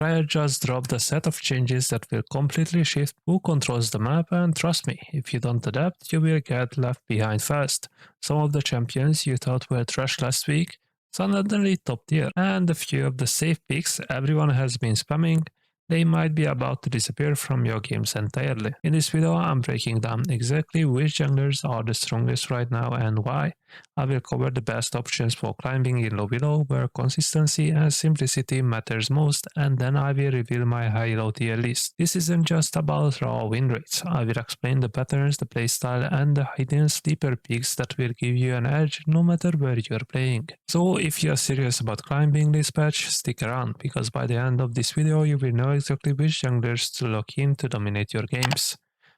Riot just dropped a set of changes that will completely shift who controls the map, and trust me, if you don't adapt, you will get left behind fast. Some of the champions you thought were trash last week suddenly top tier, and a few of the safe picks everyone has been spamming, they might be about to disappear from your games entirely. In this video, I'm breaking down exactly which junglers are the strongest right now and why. I will cover the best options for climbing in low below, where consistency and simplicity matters most, and then I will reveal my high-low tier list. This isn't just about raw win rates. I will explain the patterns, the playstyle, and the hidden sleeper picks that will give you an edge no matter where you're playing. So if you're serious about climbing this patch, stick around, because by the end of this video you will know exactly which junglers to lock in to dominate your games.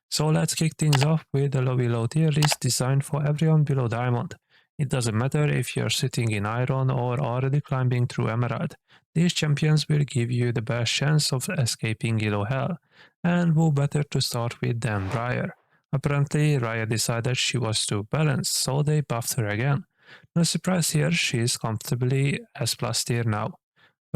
So let's kick things off with a low tier list designed for everyone below Diamond. It doesn't matter if you're sitting in Iron or already climbing through Emerald. These champions will give you the best chance of escaping Elo Hell, and who better to start with than Briar. Apparently, Riot decided she was too balanced, so they buffed her again. No surprise here, she is comfortably S+ tier now.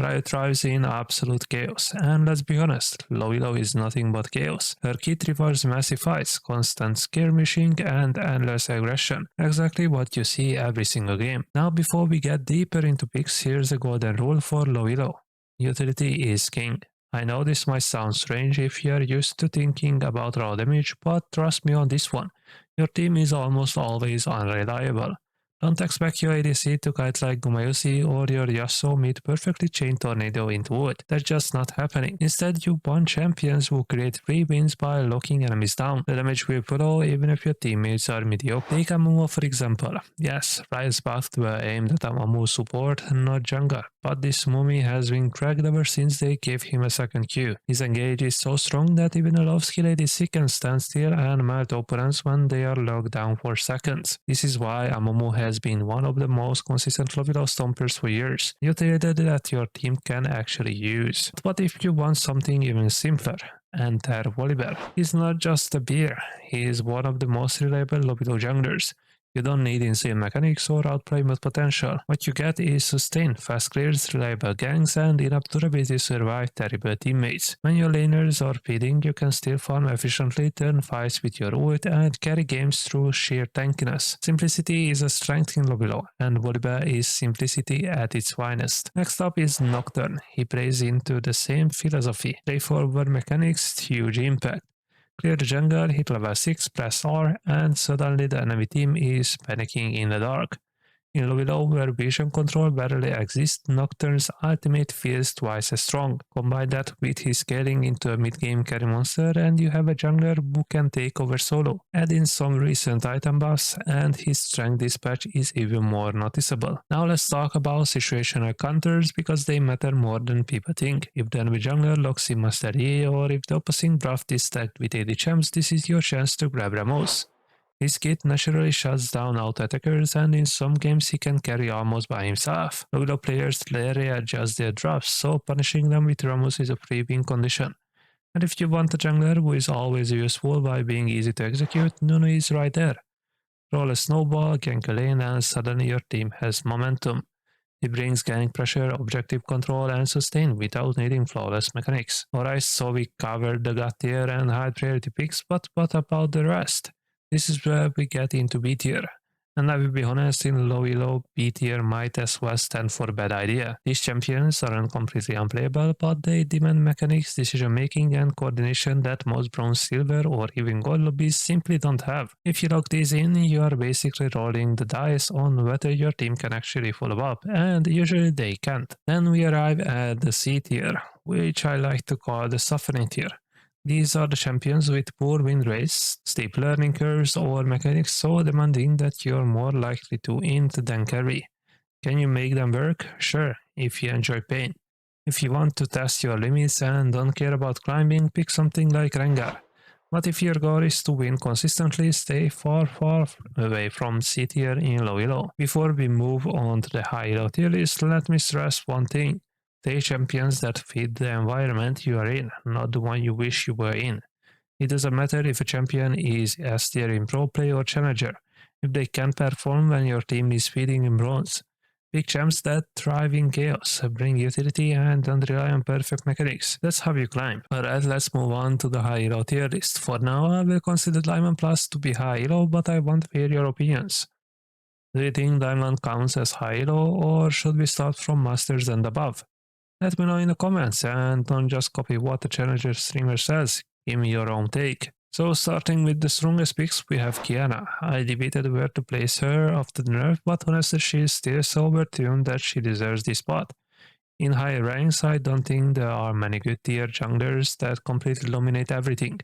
Riot thrives in absolute chaos, and let's be honest, Elo is nothing but chaos. Her kit rewards massive fights, constant skirmishing, and endless aggression. Exactly what you see every single game. Now before we get deeper into picks, here's a golden rule for Elo. Utility is king. I know this might sound strange if you're used to thinking about raw damage, but trust me on this one. Your team is almost always unreliable. Don't expect your ADC to kite like Gumayusi or your Yasuo meet perfectly chained tornado into wood. That's just not happening. Instead, you want champions who create free wins by locking enemies down. The damage will follow even if your teammates are mediocre. Take Amumu for example. Yes, Riot's buffs were aimed at Amumu support, not jungle. But this mummy has been cracked ever since they gave him a second Q. His engage is so strong that even a low skill ADC can stand still and melt opponents when they are locked down for seconds. This is why Amumu has been one of the most consistent low below stompers for years. Utility that your team can actually use. But what if you want something even simpler? Enter Volibear. He's not just a beer, he is one of the most reliable low below junglers. You don't need insane mechanics or outplayment potential. What you get is sustained, fast clears, reliable ganks, and enough durability to survive terrible teammates. When your laners are feeding, you can still farm efficiently, turn fights with your ult, and carry games through sheer tankiness. Simplicity is a strength in low below, and Volibear is simplicity at its finest. Next up is Nocturne. He plays into the same philosophy. Straightforward mechanics, huge impact. Clear the jungle, hit level 6, press R, and suddenly the enemy team is panicking in the dark. In low below, where vision control barely exists, Nocturne's ultimate feels twice as strong. Combine that with his scaling into a mid-game carry monster and you have a jungler who can take over solo. Add in some recent item buffs and his strength dispatch is even more noticeable. Now let's talk about situational counters because they matter more than people think. If the enemy jungler locks in Master E or if the opposing draft is stacked with AD champs, this is your chance to grab Ramos. His kit naturally shuts down out-attackers and in some games he can carry almost by himself. Low players rarely adjust their drafts, so punishing them with Ramos is a free win condition. And if you want a jungler who is always useful by being easy to execute, Nunu is right there. Roll a snowball, gank a lane, and suddenly your team has momentum. He brings gank pressure, objective control, and sustain without needing flawless mechanics. Alright, so we covered the god tier and high priority picks, but what about the rest? This is where we get into B tier. And I will be honest, in low elo, B tier might as well stand for a bad idea. These champions aren't completely unplayable, but they demand mechanics, decision making, and coordination that most bronze, silver, or even gold lobbies simply don't have. If you lock these in, you are basically rolling the dice on whether your team can actually follow up, and usually they can't. Then we arrive at the C tier, which I like to call the suffering tier. These are the champions with poor win rates, steep learning curves, or mechanics so demanding that you're more likely to int than carry. Can you make them work? Sure, if you enjoy pain. If you want to test your limits and don't care about climbing, pick something like Rengar. But if your goal is to win consistently, stay far away from C tier in low elo. Before we move on to the high elo tier list, let me stress one thing. Take champions that fit the environment you are in, not the one you wish you were in. It doesn't matter if a champion is S tier in pro play or challenger, if they can't perform when your team is feeding in bronze. Pick champs that thrive in chaos, bring utility, and don't rely on perfect mechanics. That's how you climb. Alright, let's move on to the high elo tier list. For now, I will consider Diamond Plus to be high elo, but I want to hear your opinions. Do you think Diamond counts as high elo, or should we start from Masters and above? Let me know in the comments, and don't just copy what the Challenger streamer says. Give me your own take. So starting with the strongest picks, we have Kiana. I debated where to place her after the nerf, but honestly she is still so overtuned that she deserves this spot. In higher ranks, I don't think there are many good tier junglers that completely dominate everything,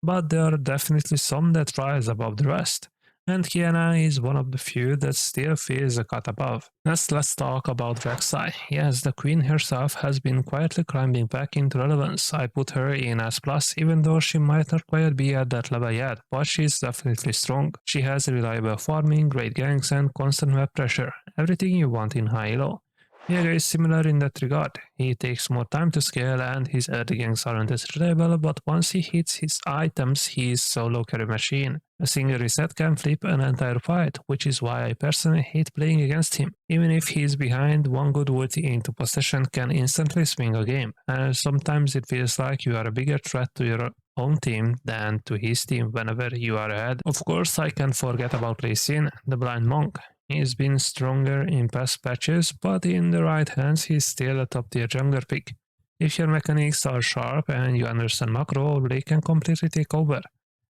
but there are definitely some that rise above the rest. And Kiana is one of the few that still feels a cut above. Next, let's talk about Rek'Sai. Yes, the queen herself has been quietly climbing back into relevance. I put her in S+, even though she might not quite be at that level yet, but she's definitely strong. She has reliable farming, great ganks, and constant map pressure. Everything you want in high elo. Viego is similar in that regard. He takes more time to scale and his early ganks aren't as reliable, but once he hits his items, he is solo carry machine. A single reset can flip an entire fight, which is why I personally hate playing against him. Even if he is behind, one good ulti into possession can instantly swing a game, and sometimes it feels like you are a bigger threat to your own team than to his team whenever you are ahead. Of course, I can't forget about Lee Sin, the blind monk. He's been stronger in past patches, but in the right hands he's still a top tier jungler pick. If your mechanics are sharp and you understand macro, they can completely take over.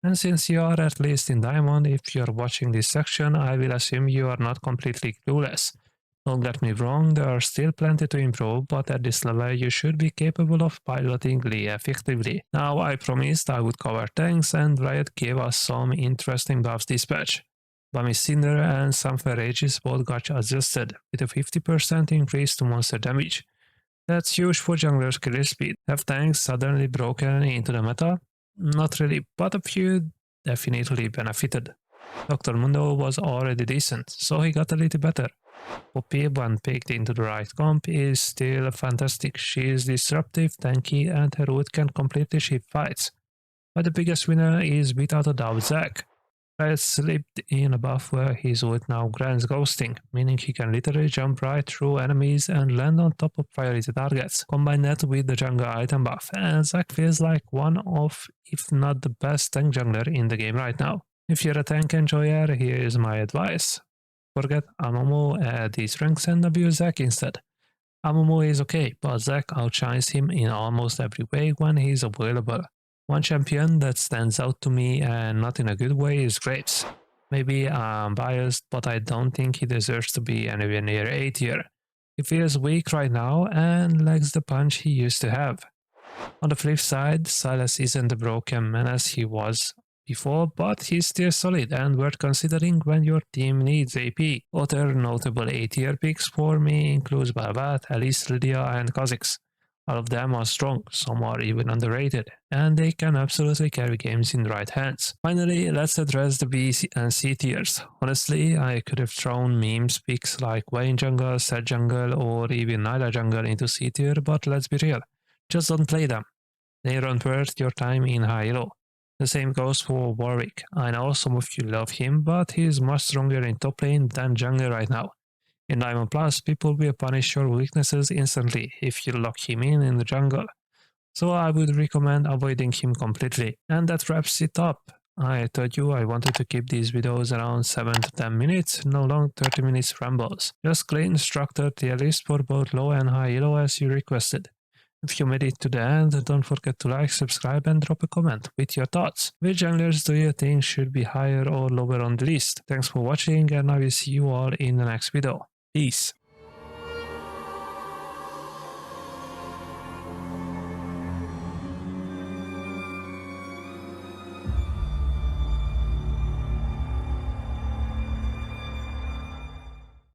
And since you are at least in Diamond, if you're watching this section, I will assume you are not completely clueless. Don't get me wrong, there are still plenty to improve, but at this level you should be capable of piloting Lee effectively. Now, I promised I would cover tanks, and Riot gave us some interesting buffs this patch. Bami Cinder and Sunfire Aegis both got adjusted, with a 50% increase to monster damage. That's huge for jungler's kill speed. Have tanks suddenly broken into the meta? Not really, but a few definitely benefited. Dr. Mundo was already decent, so he got a little better. Poppy, when picked into the right comp, is still fantastic. She is disruptive, tanky, and her ult can completely shift fights. But the biggest winner is without a doubt Zac. Riot slipped in a buff where his ult now grants ghosting, meaning he can literally jump right through enemies and land on top of priority targets. Combine that with the jungle item buff, and Zac feels like one of, if not the best tank jungler in the game right now. If you're a tank enjoyer, here is my advice. Forget Amumu at these ranks and abuse Zac instead. Amumu is okay, but Zac outshines him in almost every way when he is available. One champion that stands out to me, and not in a good way, is Graves. Maybe I'm biased, but I don't think he deserves to be anywhere near A tier. He feels weak right now and lacks the punch he used to have. On the flip side, Silas isn't the broken menace he was before, but he's still solid and worth considering when your team needs AP. Other notable A tier picks for me include Balbat, Alice, Lydia, and Kha'Zix. All of them are strong, some are even underrated, and they can absolutely carry games in the right hands. Finally, let's address the B and C tiers. Honestly, I could have thrown memes picks like Wayne Jungle, Seth Jungle, or even Nyla Jungle into C tier, but let's be real, just don't play them. They aren't worth your time in high elo. The same goes for Warwick. I know some of you love him, but he is much stronger in top lane than jungle right now. In Diamond Plus, people will punish your weaknesses instantly if you lock him in the jungle. So I would recommend avoiding him completely. And that wraps it up. I told you I wanted to keep these videos around 7 to 10 minutes, no long 30 minutes rambles. Just clean structured tier list for both low and high elo as you requested. If you made it to the end, don't forget to like, subscribe, and drop a comment with your thoughts. Which junglers do you think should be higher or lower on the list? Thanks for watching, and I will see you all in the next video. Peace.